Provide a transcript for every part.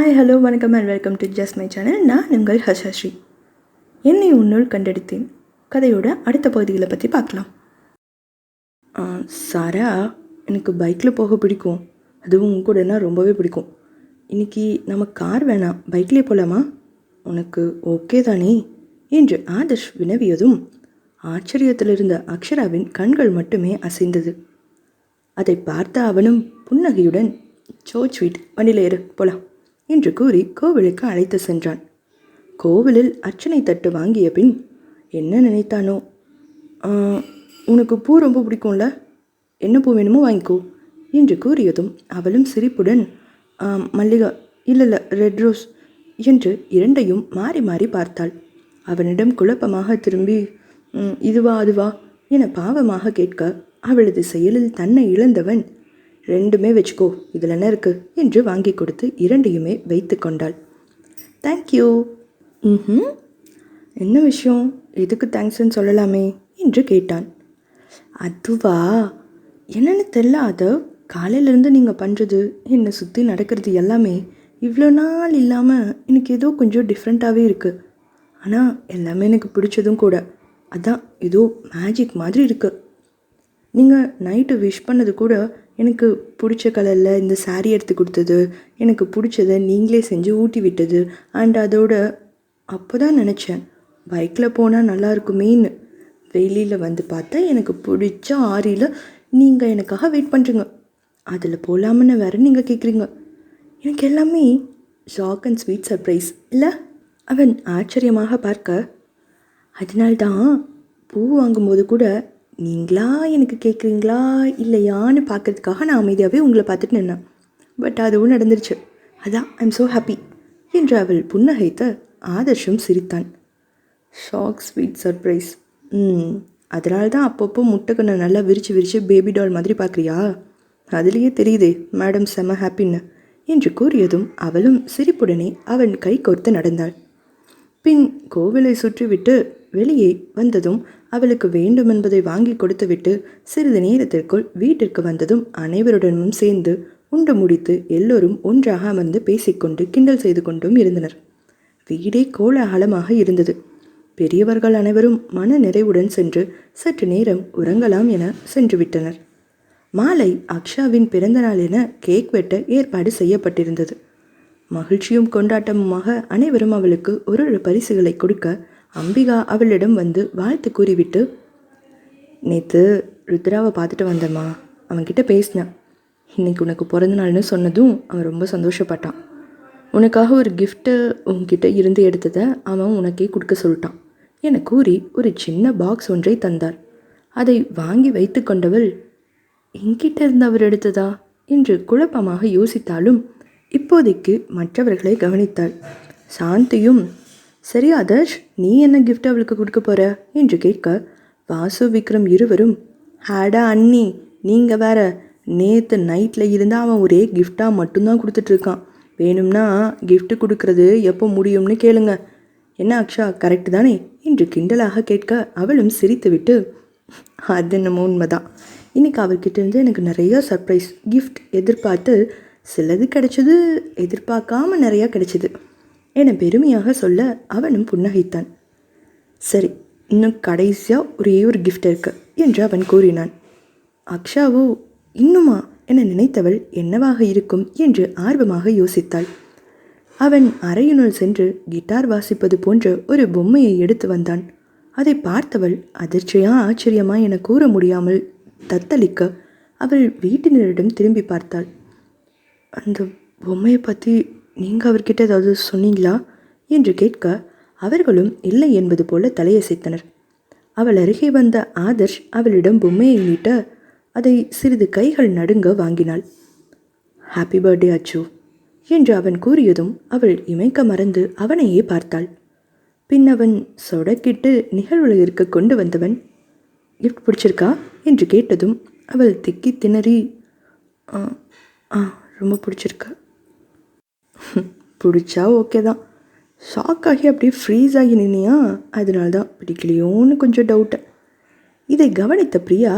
Hi hello வணக்கம் and welcome to just my channel. நான் உங்கள் ஹர்ஷஸ்ரீ. என்னை உன்னுள் கண்டெடுத்தேன் கதையோட அடுத்த பகுதிகளை பற்றி பார்க்கலாம். சாரா, எனக்கு பைக்கில் போக பிடிக்கும். அதுவும் உன் கூடனா ரொம்பவே பிடிக்கும். இன்றைக்கி நம்ம கார் வேணாம், பைக்லேயே போகலாமா? உனக்கு ஓகே தானே என்று ஆதர்ஷ் வினவியதும் ஆச்சரியத்தில் இருந்த அக்ஷராவின் கண்கள் மட்டுமே அசைந்தது. அதை பார்த்த அவனும் புன்னகையுடன் ஸ்வீட், வண்டியில் ஏறு போலாம் என்று கூறி கோவிலுக்கு அழைத்து சென்றான். கோவிலில் அர்ச்சனை தட்டு வாங்கிய பின் என்ன நினைத்தானோ, உனக்கு பூ ரொம்ப பிடிக்கும்ல, என்ன பூ வேணுமோ வாங்கிக்கோ என்று கூறியதும் அவளும் சிரிப்புடன் மல்லிகா, இல்லை ரெட் ரோஸ் என்று இரண்டையும் மாறி மாறி பார்த்தாள். அவனிடம் குழப்பமாக திரும்பி இதுவா அதுவா என பாவமாக கேட்க அவளது செயலில் தன்னை இழந்தவன், ரெண்டுமே வச்சுக்கோ, இதில் என்ன இருக்குது என்று வாங்கி கொடுத்து இரண்டையுமே வைத்து கொண்டாள். தேங்க்யூ. என்ன விஷயம், எதுக்கு தேங்க்ஸ்ன்னு சொல்லலாமே என்று கேட்டான். அதுவா, என்னென்னு தெரியல, அதை காலையிலேருந்து நீங்கள் பண்ணுறது, என்னை சுற்றி நடக்கிறது எல்லாமே இவ்வளோ நாள் இல்லாமல் எனக்கு ஏதோ கொஞ்சம் டிஃப்ரெண்ட்டாகவே இருக்குது. ஆனால் எல்லாமே எனக்கு பிடிச்சதும் கூட. அதான் ஏதோ மேஜிக் மாதிரி இருக்குது. நீங்கள் நைட்டு விஷ் பண்ணது கூட எனக்கு பிடிச்ச கலரில் இந்த சாரீ எடுத்து கொடுத்தது, எனக்கு பிடிச்சதை நீங்களே செஞ்சு ஊட்டி விட்டது. அண்ட் அதோட அப்போ தான் நினச்சேன், பைக்கில் போனால் நல்லா இருக்குமேன்னு. வெளியில் வந்து பார்த்தா எனக்கு பிடிச்ச ஆரியில் நீங்கள் எனக்காக வெயிட் பண்ணுறீங்க. அதில் போகலாமன்னு வேறு நீங்கள் கேட்குறீங்க. எனக்கு எல்லாமே ஷாக் அண்ட் ஸ்வீட் சர்ப்ரைஸ் இல்லை? அவன் ஆச்சரியமாக பார்க்க, அதனால்தான் பூ வாங்கும்போது கூட நீங்களா எனக்கு கேட்குறீங்களா இல்லையான்னு பார்க்கறதுக்காக நான் அமைதியாகவே உங்களை பார்த்துட்டு நின்னேன். பட் அதுவும் நடந்துருச்சு. அதான் ஐம் ஸோ ஹாப்பி என்று அவள் புன்னகைத்த ஆதர்ஷும் சிரித்தான். Shock sweet surprise. அதனால தான் அப்பப்போ முட்டைக்கண்ணை நல்லா விரித்து பேபி டால் மாதிரி பார்க்குறியா? அதுலேயே தெரியுதே மேடம் செம்ம ஹாப்பின்னு என்று கூறியதும் அவளும் சிரிப்புடனே அவன் கை கோர்த்து நடந்தாள். பின் கோவிலை சுற்றிவிட்டு வெளியே வந்ததும் அவளுக்கு வேண்டுமென்பதை வாங்கி கொடுத்துவிட்டு சிறிது நேரத்திற்குள் வீட்டிற்கு வந்ததும் அனைவருடனும் சேர்ந்து உண்டு முடித்து எல்லோரும் ஒன்றாக அமர்ந்து பேசிக்கொண்டு கிண்டல் செய்து கொண்டும் இருந்தனர். வீடே கோலாகலமாக இருந்தது. பெரியவர்கள் அனைவரும் மன நிறைவுடன் சென்று சற்று நேரம் உறங்கலாம் என சென்று விட்டனர். மாலை அக்ஷாவின் பிறந்தநாள் என கேக் வெட்ட ஏற்பாடு செய்யப்பட்டிருந்தது. மகிழ்ச்சியும் கொண்டாட்டமுமாக அனைவரும் அவளுக்கு ஒரு பரிசுகளை கொடுக்க அம்பிகா அவளிடம் வந்து வாழ்த்து கூறிவிட்டு, நேற்று ருத்ராவை பார்த்துட்டு வந்தம்மா, அவன்கிட்ட பேசினேன். இன்னைக்கு உனக்கு பிறந்த நாள்னு சொன்னதும் அவன் ரொம்ப சந்தோஷப்பட்டான். உனக்காக ஒரு கிஃப்ட்டு உன்கிட்ட இருந்து எடுத்ததை அவன் உனக்கே கொடுக்க சொல்லிட்டான் என கூறி ஒரு சின்ன பாக்ஸ் ஒன்றை தந்தார். அதை வாங்கி வைத்து கொண்டவள், என்கிட்ட இருந்து அவர் எடுத்ததா என்று குழப்பமாக யோசித்தாலும் இப்போதைக்கு மற்றவர்களை கவனித்தாள். சாந்தியும், சரி ஆதர்ஷ், நீ என்ன கிஃப்ட் அவளுக்கு கொடுக்க போற என்று கேட்க வாசு விக்ரம் இருவரும், ஹேடா அண்ணி, நீங்கள் வேற, நேற்று நைட்டில் இருந்தால் அவன் ஒரே கிஃப்டாக மட்டும்தான் கொடுத்துட்ருக்கான். வேணும்னா கிஃப்ட் கொடுக்கறது எப்போ முடியும்னு கேளுங்க. என்ன அக்ஷா, கரெக்டு தானே என்று கிண்டலாக கேட்க அவளும் சிரித்துவிட்டு, அது என்னமோ உண்மைதான், இன்றைக்கி அவர்கிட்ட இருந்து எனக்கு நிறையா சர்ப்ரைஸ் கிஃப்ட் எதிர்பார்த்து சிலது கிடைச்சது, எதிர்பார்க்காம நிறையா கிடைச்சிது என பெருமையாக சொல்ல அவனும் புன்னகைத்தான். சரி, இன்னும் கடைசியாக ஒரே ஒரு கிஃப்ட் இருக்கு என்று அவன் கூறினான். அக்ஷாவோ இன்னுமா என நினைத்தவள் என்னவாக இருக்கும் என்று ஆர்வமாக யோசித்தாள். அவன் அறையினுள் சென்று கிட்டார் வாசிப்பது போன்ற ஒரு பொம்மையை எடுத்து வந்தான். அதை பார்த்தவள் அதிர்ச்சியா ஆச்சரியமா என கூற முடியாமல் தத்தளிக்க அவள் வீட்டினரிடம் திரும்பி பார்த்தாள். அந்த பொம்மையை பற்றி நீங்கள் அவர்கிட்ட ஏதாவது சொன்னீங்களா என்று கேட்க அவர்களும் இல்லை என்பது போல தலையசைத்தனர். அவள் அருகே வந்த ஆதர்ஷ் அவளிடம் பொம்மையை நீட்ட அதை சிறிது கைகள் நடுங்க வாங்கினாள். ஹாப்பி பர்த்டே அச்சு என்று அவன் கூறியதும் அவள் இமைக்க மறந்து அவனையே பார்த்தாள். பின் அவன் சொடக்கிட்டு நிகழ்வுலகிற்கு கொண்டு வந்தவன், கிஃப்ட் பிடிச்சிருக்கா என்று கேட்டதும் அவள் திக்கி திணறி, ரொம்ப பிடிச்சிருக்கு. பிடிச்சா ஓகே தான். ஷாக் ஆகி அப்படியே ஃப்ரீஸ் ஆகி நின்னியா, அதனால தான் பிடிக்கலையோன்னு கொஞ்சம் டவுட்டு. இதை கவனித்த பிரியா,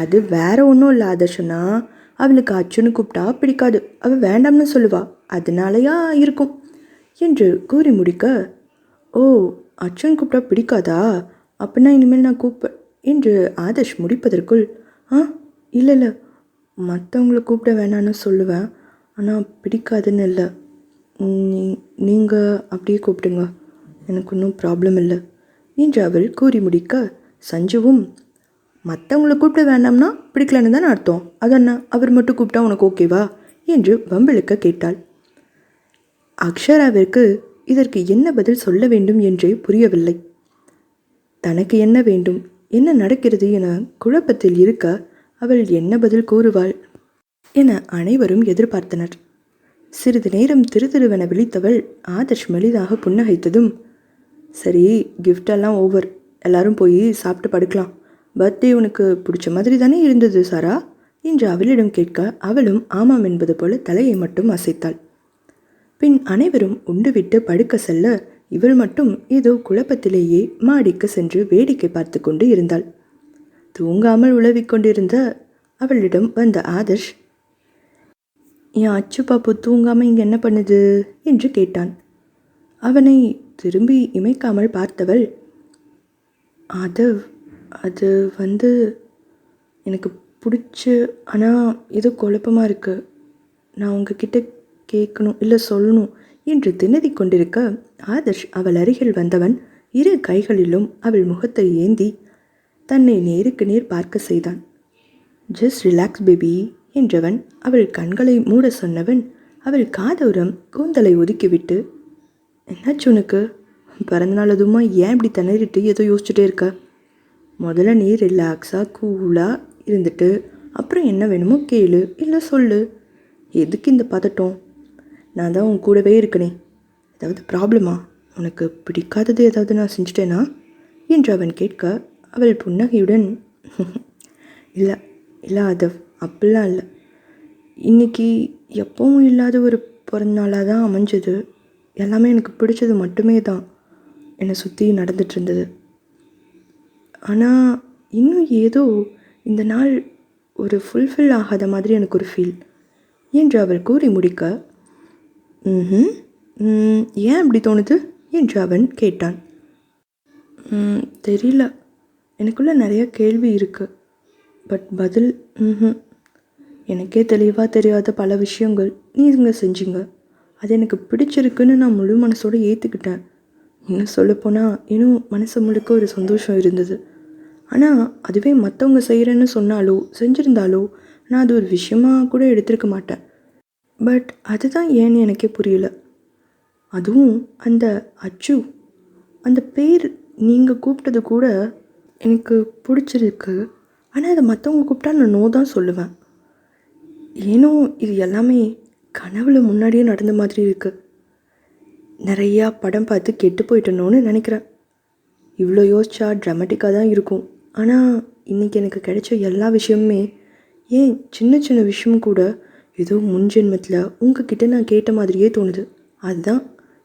அது வேற ஒன்றும் இல்லை ஆதர்ஷனா, அவளுக்கு அச்சுன்னு கூப்பிட்டா பிடிக்காது, அவள் வேண்டாம்னு சொல்லுவா அதனாலயா இருக்கும் என்று கூறி முடிக்க, ஓ, அச்சுன்னு கூப்பிட்டா பிடிக்காதா? அப்படின்னா இனிமேல் நான் என்று ஆதர்ஷ் முடிப்பதற்குள், ஆ, இல்லை இல்லை, மற்றவங்கள கூப்பிட வேணான்னு சொல்லுவேன், ஆனால் பிடிக்காதுன்னு இல்லை. நீங்கள் அப்படியே கூப்பிடுங்க, எனக்கு ஒன்றும் ப்ராப்ளம் இல்லை என்று அவள் கூறி முடிக்க, சஞ்சுவும், மற்றவங்கள கூப்பிட வேண்டாம்னா பிடிக்கலன்னு தானே அர்த்தம், அதென்ன அவர் மட்டும் கூப்பிட்டா உனக்கு ஓகேவா என்று வம்பிழுக்க கேட்டாள். அக்ஷராவிற்கு இதற்கு என்ன பதில் சொல்ல வேண்டும் என்றே புரியவில்லை. தனக்கு என்ன வேண்டும், என்ன நடக்கிறது என குழப்பத்தில் இருக்க அவள் என்ன பதில் கூறுவாள் என அனைவரும் எதிர்பார்த்தனர். சிறிது நேரம் திருதிருவென விழித்தவள் ஆதர்ஷ் மெலிதாக புன்னகைத்ததும், சரி, கிஃப்டெல்லாம் ஓவர், எல்லாரும் போய் சாப்பிட்டு படுக்கலாம், பர்த்டே உனக்கு பிடிச்ச மாதிரி தானே இருந்தது சாரா என்று அவளிடம் கேட்க அவளும் ஆமாம் என்பது போல தலையை மட்டும் அசைத்தாள். பின் அனைவரும் உண்டுவிட்டு படுக்க செல்ல இவள் மட்டும் ஏதோ குழப்பத்திலேயே மாடிக்கு சென்று வேடிக்கை பார்த்து கொண்டு இருந்தாள். தூங்காமல் உழவிக் கொண்டிருந்த அவளிடம் வந்த ஆதர்ஷ், என் அச்சு பாப்பு தூங்காமல் இங்கே என்ன பண்ணுது என்று கேட்டான். அவனை திரும்பி இமைக்காமல் பார்த்தவள், அது வந்து எனக்கு பிடிச்சி, ஆனால் ஏதோ குழப்பமாக இருக்குது, நான் உங்ககிட்ட கேட்கணும் இல்லை சொல்லணும் என்று திணறி கொண்டிருக்க ஆதர்ஷ் அவள் அருகில் வந்தவன் இரு கைகளிலும் அவள் முகத்தை ஏந்தி தன்னை நேருக்கு நேர் பார்க்க செய்தான். ஜஸ்ட் ரிலாக்ஸ் பேபி என்றவன் அவள் கண்களை மூட சொன்னவன் அவள் காதோரம் கூந்தலை ஒதுக்கிவிட்டு, என்னாச்சு உனக்கு, பிறந்தநாள் அதுமா ஏன் இப்படி திணறிட்டு ஏதோ யோசிச்சுட்டே இருக்க, முதல்ல நீ ரிலாக்ஸாக கூலாக இருந்துட்டு அப்புறம் என்ன வேணுமோ கேளு இல்லை சொல்லு, எதுக்கு இந்த பதட்டம், நான் தான் உன் கூடவே இருக்கனே, ஏதாவது ப்ராப்ளமா, உனக்கு பிடிக்காதது ஏதாவது நான் செஞ்சுட்டேனா என்று அவன் கேட்க அவள் புன்னகையுடன், இல்லை இல்லை அதவ், அப்படிலாம் இல்லை, இன்றைக்கி எப்பவும் இல்லாத ஒரு பிறந்தநாளாக தான் அமைஞ்சது, எல்லாமே எனக்கு பிடிச்சது மட்டுமே தான் என்னை சுற்றி நடந்துட்டு இருந்தது, ஆனால் இன்னும் ஏதோ இந்த நாள் ஒரு ஃபுல்ஃபில் ஆகாத மாதிரி எனக்கு ஒரு ஃபீல் என்று அவள் கூறி முடிக்க, ஏன் அப்படி தோணுது என்று அவன் கேட்டான். தெரியல, எனக்குள்ளே நிறைய கேள்வி இருக்குது, பட் பதில் எனக்கே தெளிவாக தெரியாத பல விஷயங்கள் நீங்கள் செஞ்சீங்க, அது எனக்கு பிடிச்சிருக்குன்னு நான் முழு மனசோடு ஏற்றுக்கிட்டேன், இன்னும் சொல்லப்போனால் இன்னும் மனசு முழுக்க ஒரு சந்தோஷம் இருந்தது, ஆனால் அதுவே மற்றவங்க செய்கிறேன்னு சொன்னாலோ செஞ்சுருந்தாலோ நான் அது ஒரு விஷயமாக கூட எடுத்திருக்க மாட்டேன், பட் அதுதான் ஏன்னு எனக்கே புரியல, அதுவும் அந்த அச்சு, அந்த பேர் நீங்கள் கூப்பிட்டது கூட எனக்கு பிடிச்சிருக்கு, ஆனால் அதை மற்றவங்க கூப்பிட்டா நான் நோ தான் சொல்லுவேன், ஏனோ இது எல்லாமே கனவுல முன்னாடியே நடந்த மாதிரி இருக்குது, நிறையா படம் பார்த்து கெட்டு போயிட்டனோன்னு நினைக்கிறேன், இவ்வளோ யோசிச்சா ட்ராமட்டிக்காக தான் இருக்கும், ஆனால் இன்றைக்கி எனக்கு கிடைச்ச எல்லா விஷயமுமே, ஏன் சின்ன சின்ன விஷயம் கூட ஏதோ முன் ஜென்மத்தில் உங்ககிட்ட நான் கேட்ட மாதிரியே தோணுது, அதுதான்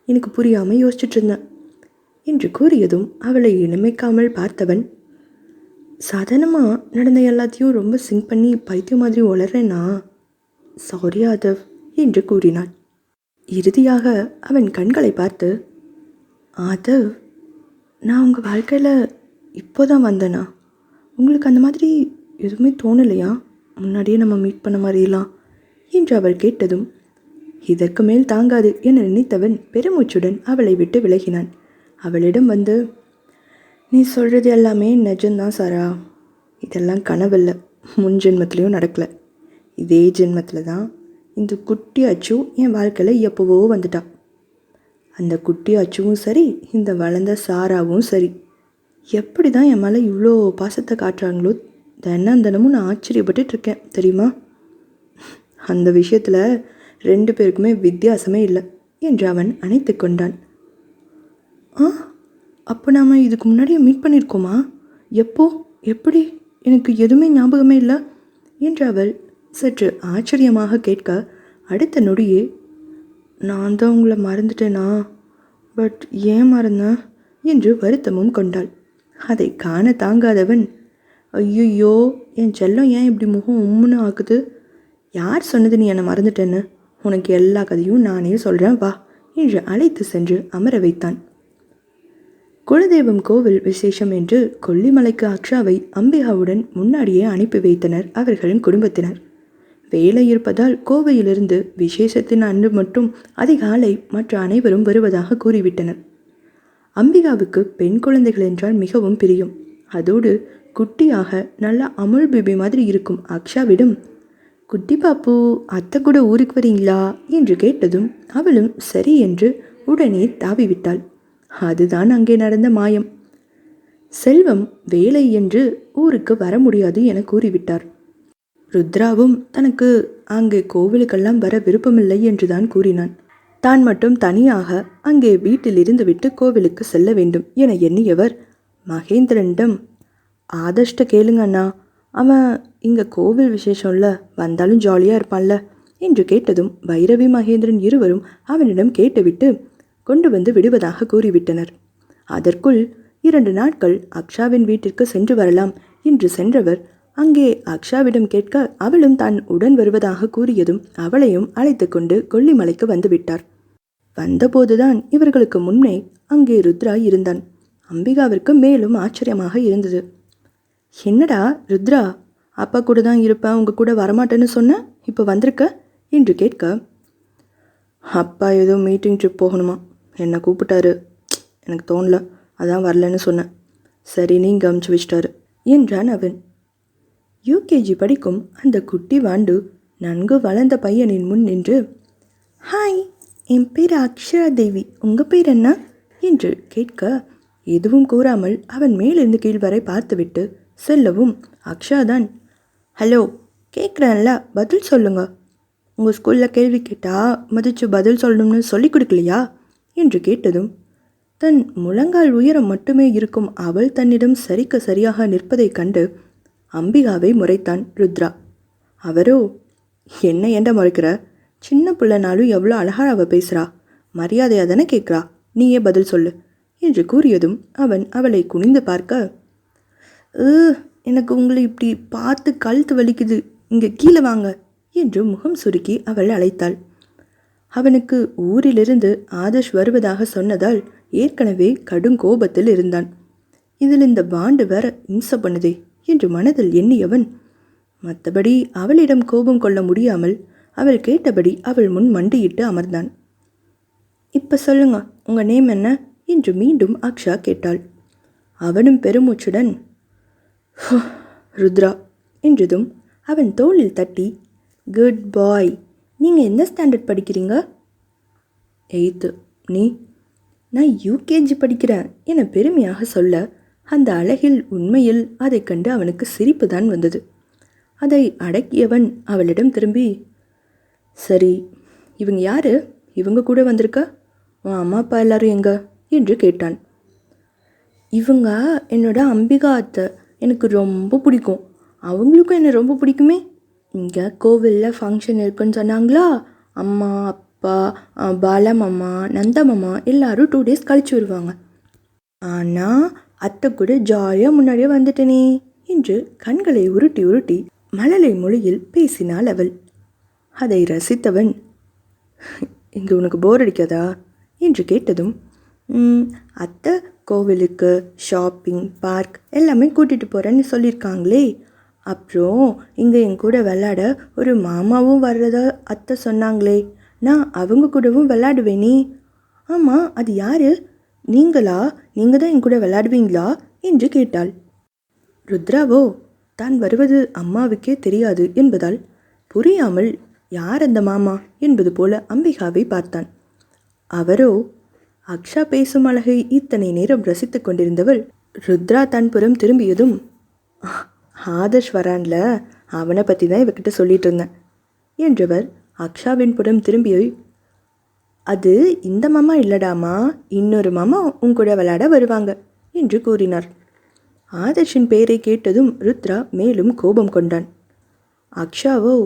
எனக்கு புரியாமல் யோசிச்சுட்டு இருந்தேன் என்று கூறியதும் அவளை இனிமைக்காமல் பார்த்தவன், சாதாரணமாக நடந்த எல்லாத்தையும் ரொம்ப சிங்க் பண்ணி பைத்தியம் மாதிரி வளர்றேன்னா, சாரி ஆதவ் என்று கூறினாள். இறுதியாக அவன் கண்களை பார்த்து, ஆதவ், நான் உங்கள் வாழ்க்கையில் இப்போ தான் வந்தேனா, உங்களுக்கு அந்த மாதிரி எதுவுமே தோணலையா, முன்னாடியே நம்ம மீட் பண்ண மாதிரிலாம் என்று அவள் கேட்டதும், இதற்கு மேல் தாங்காது என நினைத்தவன் பெருமூச்சுடன் அவளை விட்டு விலகினான். அவளிடம் வந்து, நீ சொல்கிறது எல்லாமே நிஜம்தான் சாரா, இதெல்லாம் கனவில்லை, முன் ஜென்மத்திலையும் நடக்கலை, இதே ஜென்மத்தில் தான் இந்த குட்டி அச்சு என் வாழ்க்கையில் எப்போவோ வந்துட்டா, அந்த குட்டி அச்சுவும் சரி, இந்த வளர்ந்த சாராவும் சரி, எப்படி தான் என் மேலே இவ்வளோ பாசத்தை காட்டுறாங்களோ தினமும் நான் ஆச்சரியப்பட்டு இருக்கேன் தெரியுமா, அந்த விஷயத்தில் 2 பேருக்குமே வித்தியாசமே இல்லை என்று அவன் அணைத்து கொண்டான். அப்போ நாம் இதுக்கு முன்னாடியே மீட் பண்ணியிருக்கோமா, எப்போ, எப்படி, எனக்கு எதுவுமே ஞாபகமே இல்லை என்று அவள் சற்று ஆச்சரியமாக கேட்க, அடுத்த நொடியே, நான் தான் உங்களை மறந்துட்டேனா, பட் ஏன் மறந்தேன் என்று வருத்தமும் கொண்டாள். அதை காண தாங்காதவன், ஐயோ, என் செல்லம் ஏன் இப்படி முகம் உம்முன்னு ஆக்குது, யார் சொன்னது நீ என்னை மறந்துட்டேன்னு, உனக்கு எல்லா கதையும் நானே சொல்கிறேன் வா என்று அழைத்து சென்று அமர வைத்தான். குலதெய்வம் கோவில் விசேஷம் என்று கொல்லிமலைக்கு அக்ஷாவை அம்பிகாவுடன் முன்னாடியே அனுப்பி வைத்தனர் அவர்களின் குடும்பத்தினர். வேலை இருப்பதால் கோவையிலிருந்து விசேஷத்தின் அன்று மட்டும் அதிகாலை மற்ற அனைவரும் வருவதாக கூறிவிட்டனர். அம்பிகாவுக்கு பெண் குழந்தைகள் என்றால் மிகவும் பிரியம். அதோடு குட்டியாக நல்லா அமுல் பேபி மாதிரி இருக்கும் அக்ஷாவிடம், குட்டி பாப்பு அத்தை கூட ஊருக்கு வரீங்களா என்று கேட்டதும் அவளும் சரி என்று உடனே தாவிவிட்டாள். அதுதான் அங்கே நடந்த மாயம். செல்வம் வேலை என்று ஊருக்கு வர முடியாது என கூறிவிட்டார். ருத்ராவும் தனக்கு அங்கே கோவிலுக்கெல்லாம் வர விருப்பமில்லை என்றுதான் கூறினான். தான் மட்டும் தனியாக அங்கே வீட்டில் இருந்துவிட்டு கோவிலுக்கு செல்ல வேண்டும் என எண்ணியவர் மகேந்திரனிடம், ஆதர்ஷ்ட கேளுங்க அண்ணா, அவன் இங்கே கோவில் விசேஷம்ல வந்தாலும் ஜாலியாக இருப்பான்ல என்று கேட்டதும் பைரவி மகேந்திரன் இருவரும் அவனிடம் கேட்டுவிட்டு கொண்டு வந்து விடுவதாக கூறிவிட்டனர். அதற்குள் 2 நாட்கள் அக்ஷாவின் வீட்டிற்கு சென்று வரலாம் என்று சென்றவர் அங்கே அக்ஷாவிடம் கேட்க அவளும் தான் உடன் வருவதாக கூறியதும் அவளையும் அழைத்து கொண்டு கொல்லிமலைக்கு வந்துவிட்டார். வந்தபோதுதான் இவர்களுக்கு முன்னே அங்கே ருத்ரா இருந்தான். அம்பிகாவிற்கு மேலும் ஆச்சரியமாக இருந்தது. என்னடா ருத்ரா, அப்பா கூட தான் இருப்பேன், உங்க கூட வரமாட்டேன்னு சொன்ன, இப்போ வந்திருக்க என்று கேட்க, அப்பா ஏதோ மீட்டிங் ட்ரிப் போகணுமா, என்னை கூப்பிட்டாரு, எனக்கு தோணல, அதான் வரலன்னு சொன்னேன். சரி நீங்கள் அமுச்சு வச்சிட்டாரு என்றான் அவன். யூகேஜி படிக்கும் அந்த குட்டி வாண்டு நன்கு வளர்ந்த பையனின் முன் நின்று, ஹாய், என் பேர் அக்ஷரா தேவி, உங்கள் பேர் என்ன என்று கேட்க எதுவும் கூறாமல் அவன் மேலிருந்து கீழ் வரை பார்த்துவிட்டு செல்லவும் அக்ஷாதான், ஹலோ கேட்குறேன்ல பதில் சொல்லுங்க, உங்கள் ஸ்கூலில் கேள்வி கேட்டால் மதிச்சு பதில் சொல்லணும்னு சொல்லி கொடுக்கலையா என்று கேட்டதும் தன் முழங்கால் உயரம் மட்டுமே இருக்கும் அவள் தன்னிடம் சரிக்கு சரியாக நிற்பதைக் கண்டு அம்பிகாவை முறைத்தான் ருத்ரா. அவரோ, என்ன ஏண்ட முறைக்கிற, சின்ன பிள்ளைனாலும் எவ்வளோ அழகா அவள் பேசுகிறா, மரியாதையாக தானே கேட்குறா, நீயே பதில் சொல்லு என்று கூறியதும் அவன் அவளை குனிந்து பார்க்க, எனக்கு உங்களை இப்படி பார்த்து கழுத்து வலிக்குது, இங்கே கீழே வாங்க என்று முகம் சுருக்கி அவள் அழைத்தாள். அவனுக்கு ஊரிலிருந்து ஆதர்ஷ் வருவதாக சொன்னதால் ஏற்கனவே கடும் கோபத்தில் இருந்தான். இதில் இந்த பாண்டு வேற இம்சை பண்ணுதே என்று மனதில் எண்ணியவன் மற்றபடி அவளிடம் கோபம் கொள்ள முடியாமல் அவள் கேட்டபடி அவள் முன் மண்டியிட்டு அமர்ந்தான். இப்போ சொல்லுங்க, உங்கள் நேம் என்ன என்று மீண்டும் அக்ஷா கேட்டாள். அவனும் பெருமூச்சுடன் ருத்ரா என்றதும் அவன் தோளில் தட்டி, குட் பாய், நீங்கள் எந்த ஸ்டாண்டர்ட் படிக்கிறீங்க? 8th. நீ? நான் யூகேஜி படிக்கிறேன் என பெருமையாக சொல்ல அந்த அழகில் உண்மையில் அதை கண்டு அவனுக்கு சிரிப்பு தான் வந்தது. அதை அடக்கியவன் அவளிடம் திரும்பி, சரி இவங்க யாரு, இவங்க கூட வந்திருக்க, உன் அம்மா அப்பா எல்லாரும் எங்க என்று கேட்டான். இவங்க என்னோட அம்பிகா அத்தை, எனக்கு ரொம்ப பிடிக்கும், அவங்களுக்கும் என்னை ரொம்ப பிடிக்குமே. இங்கே கோவிலில் ஃபங்க்ஷன் இருக்குன்னு சொன்னாங்களா, அம்மா அப்பா பாலா மாமா நந்தா மாமா எல்லாரும் 2 days கழிச்சு வருவாங்க. ஆனால் அத்தை கூட ஜாலியாக முன்னாடியே வந்துட்டேனே என்று கண்களை உருட்டி உருட்டி மழலை மொழியில் பேசினாள் அவள். அதை ரசித்தவன், இங்கே உனக்கு போர் அடிக்காதா என்று கேட்டதும், அத்தை கோவிலுக்கு ஷாப்பிங் பார்க் எல்லாமே கூட்டிகிட்டு போகிறேன்னு சொல்லியிருக்காங்களே, அப்புறம் இங்கே என் கூட விளையாட ஒரு மாமாவும் வர்றதா அத்தை சொன்னாங்களே, நான் அவங்க கூடவும் விளையாடுவேனே. ஆமாம், அது யார், நீங்களா, நீங்கள் தான் என் கூட விளையாடுவீங்களா என்று கேட்டாள். ருத்ராவோ தான் வருவது அம்மாவுக்கே தெரியாது என்பதால் புரியாமல் யார் அந்த மாமா என்பது போல அம்பிகாவை பார்த்தான். அவரோ அக்ஷா பேசும் அழகை இத்தனை நேரம் ரசித்து கொண்டிருந்தவள் ருத்ரா தன் புறம் திரும்பியதும், ஆதர்ஷ் வரான்ல, அவனை பற்றி தான் இவகிட்ட சொல்லிட்டு இருந்தேன் என்றவர் அக்ஷாவின் புறம் திரும்பிய, அது இந்த மாமா இல்லடாமா, இன்னொரு மாமா உன் கூட விளையாட வருவாங்க என்று கூறினார். ஆதர்ஷின் பெயரை கேட்டதும் ருத்ரா மேலும் கோபம் கொண்டான். அக்ஷாவோ,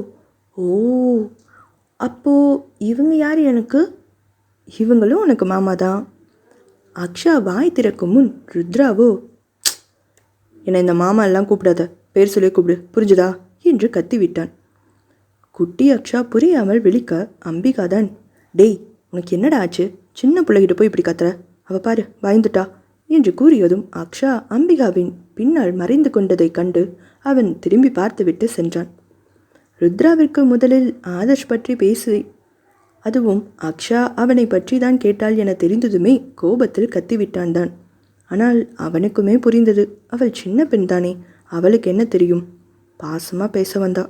ஓ அப்போ இவங்க யார் எனக்கு, இவங்களும் உனக்கு மாமா தான். அக்ஷா வாய் திறக்கும் முன் ருத்ராவோ, என்னை இந்த மாமா எல்லாம் கூப்பிடாத, பேர் சொல்லி கூப்பிடு புரிஞ்சுதா என்று கத்திவிட்டான். குட்டி அக்ஷா புரியாமல் விழிக்க அம்பிகா தான், டேய் உனக்கு என்னடா ஆச்சு, சின்ன பிள்ளைகிட்ட போய் இப்படி கத்துற, அவ பாரு பயந்துட்டா என்று கூறியதும் அக்ஷா அம்பிகாவின் பின்னால் மறைந்து கொண்டதை கண்டு அவன் திரும்பி பார்த்துவிட்டு சென்றான். ருத்ராவிற்கு முதலில் ஆதர்ஷ் பற்றி பேசி, அதுவும் அக்ஷா அவனை பற்றி தான் கேட்டாள் என தெரிந்ததுமே கோபத்தில் கத்திவிட்டான் தான். ஆனால் அவனுக்குமே புரிந்தது, அவள் சின்ன பெண் தானே, அவளுக்கு என்ன தெரியும், பாசமாக பேச வந்தா,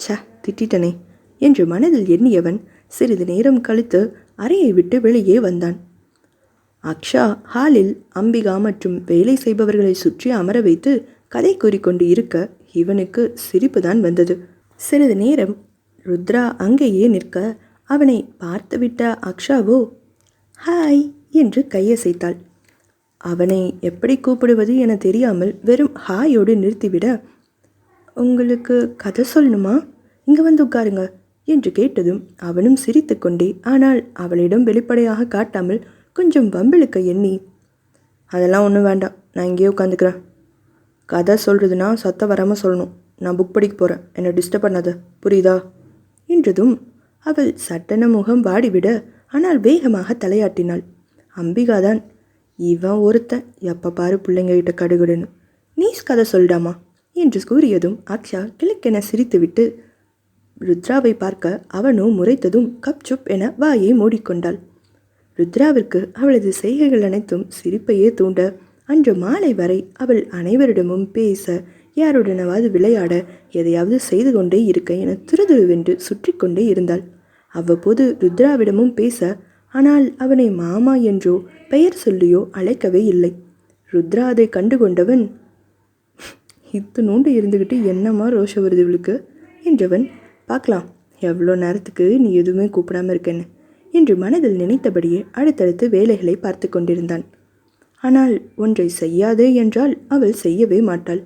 ச திட்டிட்டனே என்று மனதில் எண்ணியவன் சிறிது நேரம் கழித்து அறையை விட்டு வெளியே வந்தான். அக்ஷா ஹாலில் அம்பிகா மற்றும் வேலை செய்பவர்களை சுற்றி அமர வைத்து கதை கூறிக்கொண்டு இருக்க இவனுக்கு சிரிப்பு தான் வந்தது. சிறிது நேரம் ருத்ரா அங்கேயே நிற்க அவனை பார்த்துவிட்ட அக்ஷாவோ ஹாய் என்று கையசைத்தாள். அவனை எப்படி கூப்பிடுவது என தெரியாமல் வெறும் ஹாயோடு நிறுத்திவிட, உங்களுக்கு கதை சொல்லணுமா, இங்கே வந்து உட்காருங்க என்று கேட்டதும் அவனும் சிரித்து கொண்டே, ஆனால் அவளிடம் வெளிப்படையாக காட்டாமல் கொஞ்சம் வம்பிழுக்க எண்ணி, அதெல்லாம் ஒன்றும் வேண்டாம், நான் இங்கேயே உட்காந்துக்கிறேன், கதை சொல்கிறதுனா சத்தம் வராமல் சொல்லணும், நான் புக் படிக்க போகிறேன், என்னை டிஸ்டர்ப் பண்ணாத, புரியுதா என்றதும் அவள் சட்டென முகம் வாடிவிட, ஆனால் வேகமாக தலையாட்டினாள். அம்பிகாதான், இவன் ஒருத்தன் எப்போ பாரு பிள்ளைங்ககிட்ட கடுகுடுன்னு, நீ கதை சொல்டாமா என்று கூறியதும் அக்ஷா கிழக்கென சிரித்துவிட்டு ருத்ராவை பார்க்க அவனோ முறைத்ததும் கப் சுப் என வாயை மூடிக்கொண்டாள். ருத்ராவிற்கு அவளது செய்கைகள் அனைத்தும் சிரிப்பையே தூண்ட, அன்று மாலை வரை அவள் அனைவரிடமும் பேச, யாருடனாவது விளையாட, எதையாவது செய்து கொண்டே இருக்க என துருதுருவென்று சுற்றி கொண்டே இருந்தாள். அவ்வப்போது ருத்ராவிடமும் பேச, ஆனால் அவனை மாமா என்றோ பெயர் சொல்லியோ அழைக்கவே இல்லை. ருத்ரா அதை கண்டுகொண்டவன், இத்துணூண்டு இருந்துக்கிட்டு என்னம்மா ரோஷம் வருது இவளுக்கு என்றவன், பார்க்கலாம் எவ்வளோ நேரத்துக்கு நீ எதுவுமே கூப்பிடாம இருக்கேன்னு என்று மனதில் நினைத்தபடியே அடுத்தடுத்து வேலைகளை பார்த்து கொண்டிருந்தான். ஆனால் ஒன்றை செய்யாதே என்றால் அவள் செய்யவே மாட்டாள்.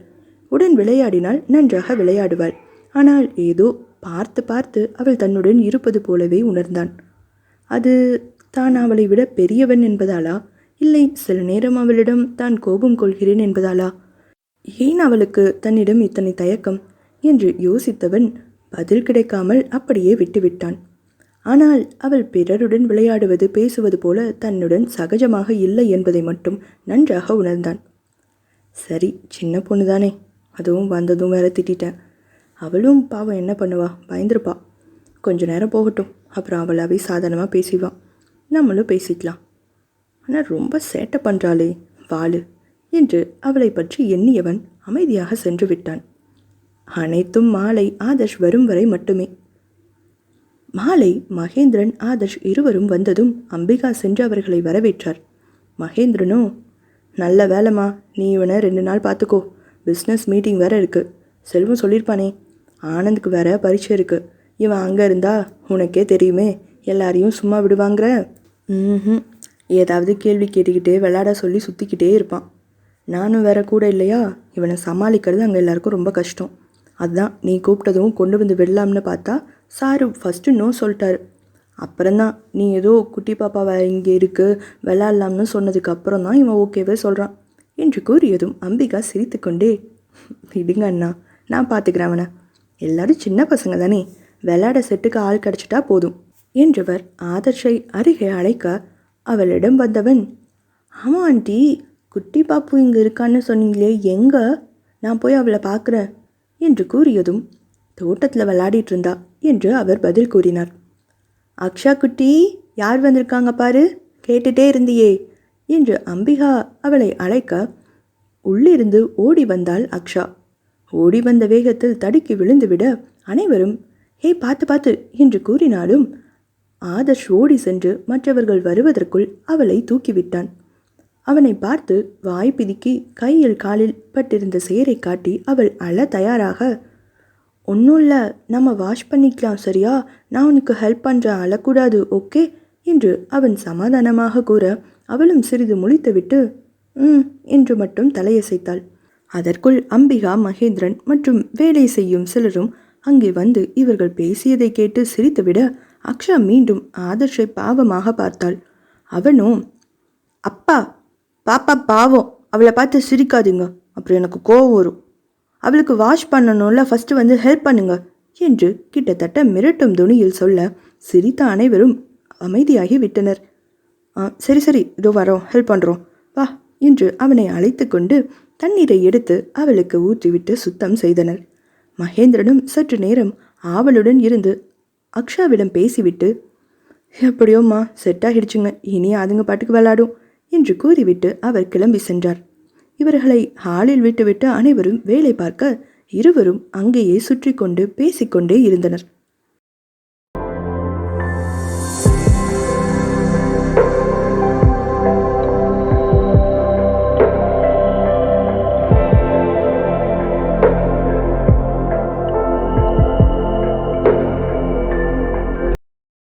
உடன் விளையாடினால் நன்றாக விளையாடுவாள். ஆனால் ஏதோ பார்த்து பார்த்து அவள் தன்னுடன் இருப்பது போலவே உணர்ந்தான். அது தான் அவளை விட பெரியவன் என்பதாலா, இல்லை சில நேரம் அவளிடம் தான் கோபம் கொள்கிறேன் என்பதாலா, ஏன் அவளுக்கு தன்னிடம் இத்தனை தயக்கம் என்று யோசித்தவன் பதில் கிடைக்காமல் அப்படியே விட்டுவிட்டான். ஆனால் அவள் பிறருடன் விளையாடுவது பேசுவது போல தன்னுடன் சகஜமாக இல்லை என்பதை மட்டும் நன்றாக உணர்ந்தான். சரி, சின்ன பொண்ணு தானே, அதுவும் வந்ததும் வேற திட்டேன், அவளும் பாவம் என்ன பண்ணுவா, பயந்துருப்பா, கொஞ்ச நேரம் போகட்டும், அப்புறம் அவளாவே சாதாரணமாக பேசிவான், நம்மளும் பேசிக்கலாம். ஆனால் ரொம்ப சேட்டை பண்ணுறாளே வாளு என்று அவளை பற்றி எண்ணியவன் அமைதியாக சென்று விட்டான். அனைத்தும் மாலை ஆதர்ஷ் வரும் வரை மட்டுமே. மாலை மகேந்திரன் ஆதர்ஷ் இருவரும் வந்ததும் அம்பிகா சென்று அவர்களை வரவேற்றார். மகேந்திரனோ, நல்ல வேலைம்மா, நீ இவனை 2 நாள் பார்த்துக்கோ, பிஸ்னஸ் மீட்டிங் வேற இருக்குது, செல்வம் சொல்லியிருப்பானே, ஆனந்துக்கு வேற பரீட்சை இருக்குது, இவன் அங்கே இருந்தா உனக்கே தெரியுமே, எல்லாரையும் சும்மா விடுவாங்கிற, ஏதாவது கேள்வி கேட்டுக்கிட்டே விளையாட சொல்லி சுற்றிக்கிட்டே இருப்பான், நானும் வேற கூட இல்லையா, இவனை சமாளிக்கிறது அங்கே எல்லாருக்கும் ரொம்ப கஷ்டம், அதுதான் நீ கூப்பிட்டதும் கொண்டு வந்து விடலாம்னு பார்த்தா சாரு ஃபஸ்ட்டு நோ சொல்லிட்டாரு, அப்புறம்தான் நீ ஏதோ குட்டி பாப்பாவை இங்கே இருக்குது விளையாடலாம்னு சொன்னதுக்கு அப்புறம் தான் இவன் ஓகேவே சொல்கிறான் என்று கூறியதும் அம்பிகா சிரித்து கொண்டே, விடுங்க அண்ணா, நான் பார்த்துக்கிறேன் அவனை, எல்லாரும் சின்ன பசங்க தானே, விளையாட செட்டுக்கு ஆள் கிடச்சிட்டா போதும் என்றவர் ஆதர்ஷை அருகே அழைக்க, அவளிடம் வந்தவன், ஆமாம் ஆண்டி, குட்டி பாப்பு இங்கே இருக்கான்னு சொன்னீங்களே, எங்கே, நான் போய் அவளை பார்க்குறேன் என்று கூறியதும், தோட்டத்தில் விளையாடிட்டு இருந்தா என்று அவர் பதில் கூறினார். அக்ஷா குட்டி, யார் வந்திருக்காங்க பாரு, கேட்டுட்டே இருந்தியே என்று அம்பிகா அவளை அழைக்க, உள்ளிருந்து ஓடி வந்தாள் அக்ஷா. ஓடி வந்த வேகத்தில் தடுக்கி விழுந்துவிட அனைவரும் ஹே பார்த்து பார்த்து என்று கூறினாலும் ஆதர்ஷ் ஓடி சென்று மற்றவர்கள் வருவதற்குள் அவளை தூக்கிவிட்டான். அவனை பார்த்து வாய் பிதுக்கி கையில் காலில் பட்டிருந்த சேரை காட்டி அவள் அழ தயாராக, ஒன்றும் இல்லை, நம்ம வாஷ் பண்ணிக்கலாம் சரியா, நான் உனக்கு ஹெல்ப் பண்ணுறேன், அழக்கூடாது ஓகே என்று அவன் சமாதானமாக கூற, அவளும் சிறிது முழித்துவிட்டு என்று மட்டும் தலையசைத்தாள். அதற்குள் அம்பிகா, மகேந்திரன் மற்றும் வேலை செய்யும் சிலரும் அங்கே வந்து இவர்கள் பேசியதை கேட்டு சிரித்துவிட, அக்ஷா மீண்டும் ஆதர்ஷை பாவமாக பார்த்தாள். அவனும், அப்பா பாப்பா பாவம், அவளை பார்த்து சிரிக்காதீங்க, அப்புறம் எனக்கு கோவம் வரும், அவளுக்கு வாஷ் பண்ணணும்ல, ஃபஸ்ட்டு வந்து ஹெல்ப் பண்ணுங்க என்று கிட்டத்தட்ட மிரட்டும் துணியில் சொல்ல சிரித்த அனைவரும் அமைதியாகி விட்டனர். சரி சரி, இதோ வரோம், ஹெல்ப் பண்ணுறோம், வா என்று அவனை அழைத்து கொண்டு தண்ணீரை எடுத்து அவளுக்கு ஊற்றிவிட்டு சுத்தம் செய்தனர். மகேந்திரனும் சற்று நேரம் ஆவலுடன் இருந்து அக்ஷாவிடம் பேசிவிட்டு, எப்படியோம்மா செட் ஆகிடுச்சுங்க, இனி அதுங்க பாட்டுக்கு விளையாடும் என்று கூறிவிட்டு அவர் கிளம்பி சென்றார். இவர்களை ஹாலில் விட்டுவிட்டு அனைவரும் வேலை பார்க்க இருவரும் அங்கேயே சுற்றி கொண்டு பேசிக்கொண்டே இருந்தனர்.